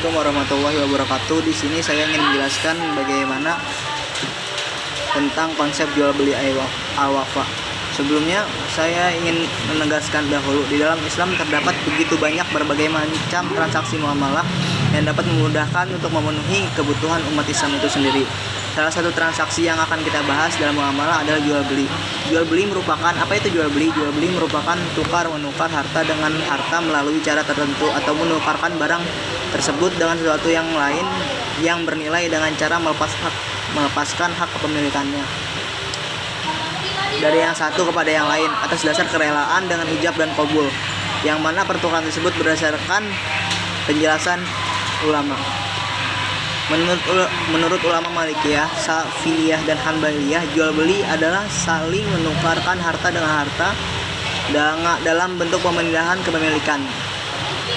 Assalamualaikum warahmatullahi wabarakatuh. Di sini saya ingin menjelaskan bagaimana tentang konsep jual beli al-wafa. Sebelumnya saya ingin menegaskan dahulu di dalam Islam terdapat begitu banyak berbagai macam transaksi muamalah yang dapat memudahkan untuk memenuhi kebutuhan umat Islam itu sendiri. Salah satu transaksi yang akan kita bahas dalam muamalah adalah jual beli. Jual beli merupakan, apa itu jual beli? Jual beli merupakan tukar menukar harta dengan harta melalui cara tertentu atau menukarkan barang tersebut dengan sesuatu yang lain yang bernilai dengan cara melepaskan hak kepemilikannya dari yang satu kepada yang lain atas dasar kerelaan dengan ijab dan qabul, yang mana pertukaran tersebut berdasarkan penjelasan ulama. Menurut ulama Malikiyah, Syafi'iyah, dan Hanbaliyah, jual beli adalah saling menukarkan harta dengan harta dalam bentuk pemindahan kepemilikan.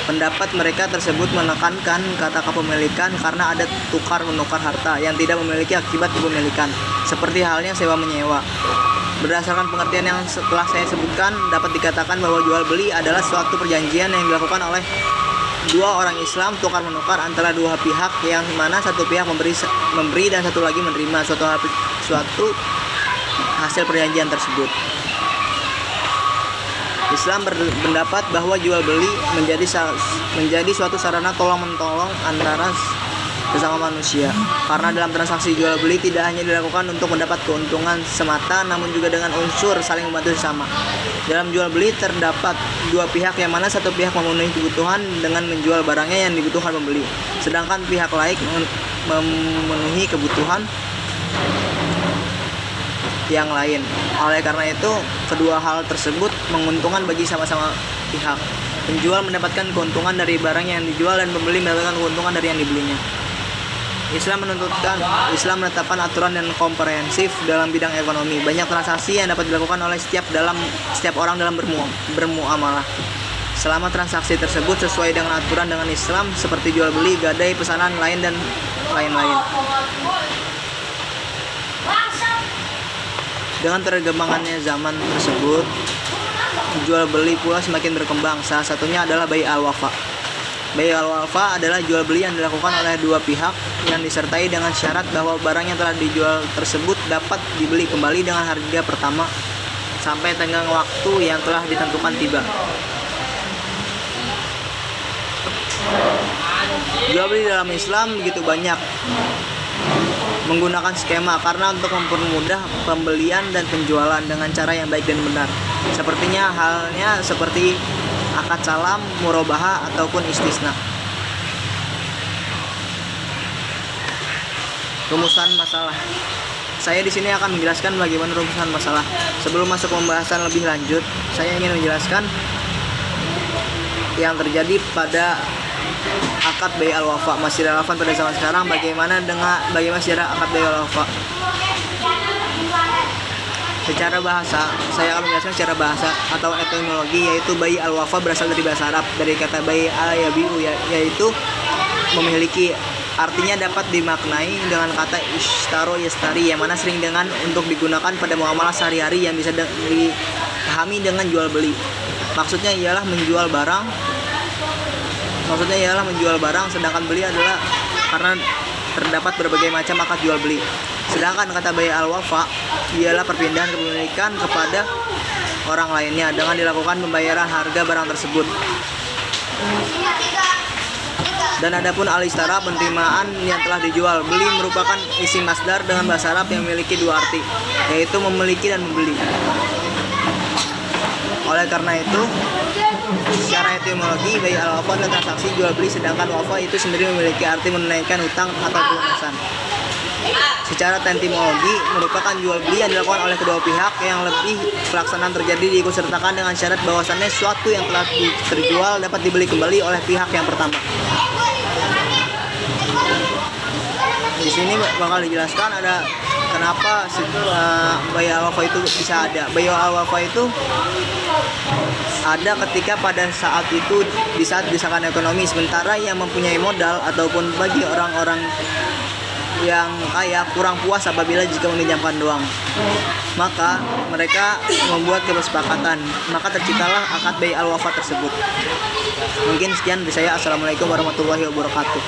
Pendapat mereka tersebut menekankan kata kepemilikan karena ada tukar menukar harta yang tidak memiliki akibat kepemilikan, seperti halnya sewa menyewa. Berdasarkan pengertian yang setelah saya sebutkan, dapat dikatakan bahwa jual beli adalah suatu perjanjian yang dilakukan oleh dua orang Islam tukar menukar antara dua pihak, yang mana satu pihak memberi dan satu lagi menerima suatu hasil perjanjian tersebut. Islam berpendapat bahwa jual beli menjadi suatu sarana tolong-menolong antara sesama manusia, karena dalam transaksi jual beli tidak hanya dilakukan untuk mendapat keuntungan semata, namun juga dengan unsur saling membantu sesama. Dalam jual beli terdapat dua pihak, yang mana satu pihak memenuhi kebutuhan dengan menjual barangnya yang dibutuhkan pembeli, sedangkan pihak lain memenuhi kebutuhan yang lain. Oleh karena itu, kedua hal tersebut menguntungkan bagi sama-sama pihak. Penjual mendapatkan keuntungan dari barang yang dijual dan pembeli mendapatkan keuntungan dari yang dibelinya. Islam menetapkan aturan yang komprehensif dalam bidang ekonomi. Banyak transaksi yang dapat dilakukan oleh setiap orang dalam bermuamalah. Selama transaksi tersebut sesuai dengan aturan dengan Islam, seperti jual beli, gadai, pesanan lain, dan lain-lain. Dengan perkembangannya zaman tersebut, jual beli pula semakin berkembang. Salah satunya adalah bai al-wafa. Bai al-wafa adalah jual beli yang dilakukan oleh dua pihak yang disertai dengan syarat bahwa barang yang telah dijual tersebut dapat dibeli kembali dengan harga pertama sampai tenggang waktu yang telah ditentukan tiba. Jual beli dalam Islam begitu banyak menggunakan skema karena untuk mempermudah pembelian dan penjualan dengan cara yang baik dan benar. Sepertinya halnya seperti akad salam, murabahah, ataupun istisna. Rumusan masalah. Saya di sini akan menjelaskan bagaimana rumusan masalah. Sebelum masuk pembahasan lebih lanjut, saya ingin menjelaskan yang terjadi pada akad bai al-wafa masih relevan pada zaman sekarang. Bagaimana sejarah akad bai al-wafa? Secara bahasa, saya akan menjelaskan secara bahasa atau etimologi, yaitu bai al-wafa berasal dari bahasa Arab, dari kata bai al-yabi'u, yaitu memiliki. Artinya dapat dimaknai dengan kata ishtaro yastari, yang mana sering untuk digunakan pada muamalah sehari-hari yang bisa dipahami dengan jual beli. Maksudnya ialah menjual barang, sedangkan beli adalah karena terdapat berbagai macam akad jual beli. Sedangkan kata bai al-wafa ialah perpindahan kepemilikan kepada orang lainnya dengan dilakukan pembayaran harga barang tersebut. Dan adapun al-ishtara, penerimaan yang telah dijual. Beli merupakan isim masdar dengan bahasa Arab yang memiliki dua arti, yaitu memiliki dan membeli. Oleh karena itu, secara etimologi, bai al-wafa adalah transaksi jual beli, sedangkan wafa itu sendiri memiliki arti menunaikan hutang atau pelunasan. Secara etimologi, merupakan jual beli yang dilakukan oleh kedua pihak, yang lebih pelaksanaan terjadi diikutsertakan dengan syarat bahwasannya suatu yang telah terjual dapat dibeli kembali oleh pihak yang pertama. Di sini bakal dijelaskan ada kenapa bai al-wafa itu bisa ada. Bai al-wafa itu ada ketika pada saat itu, di saat desakan ekonomi, sementara yang mempunyai modal ataupun bagi orang-orang yang kaya kurang puas apabila jika meminjamkan doang, maka mereka membuat kesepakatan, maka terciptalah akad bai al-wafa tersebut. Mungkin sekian dari saya. Assalamualaikum warahmatullahi wabarakatuh.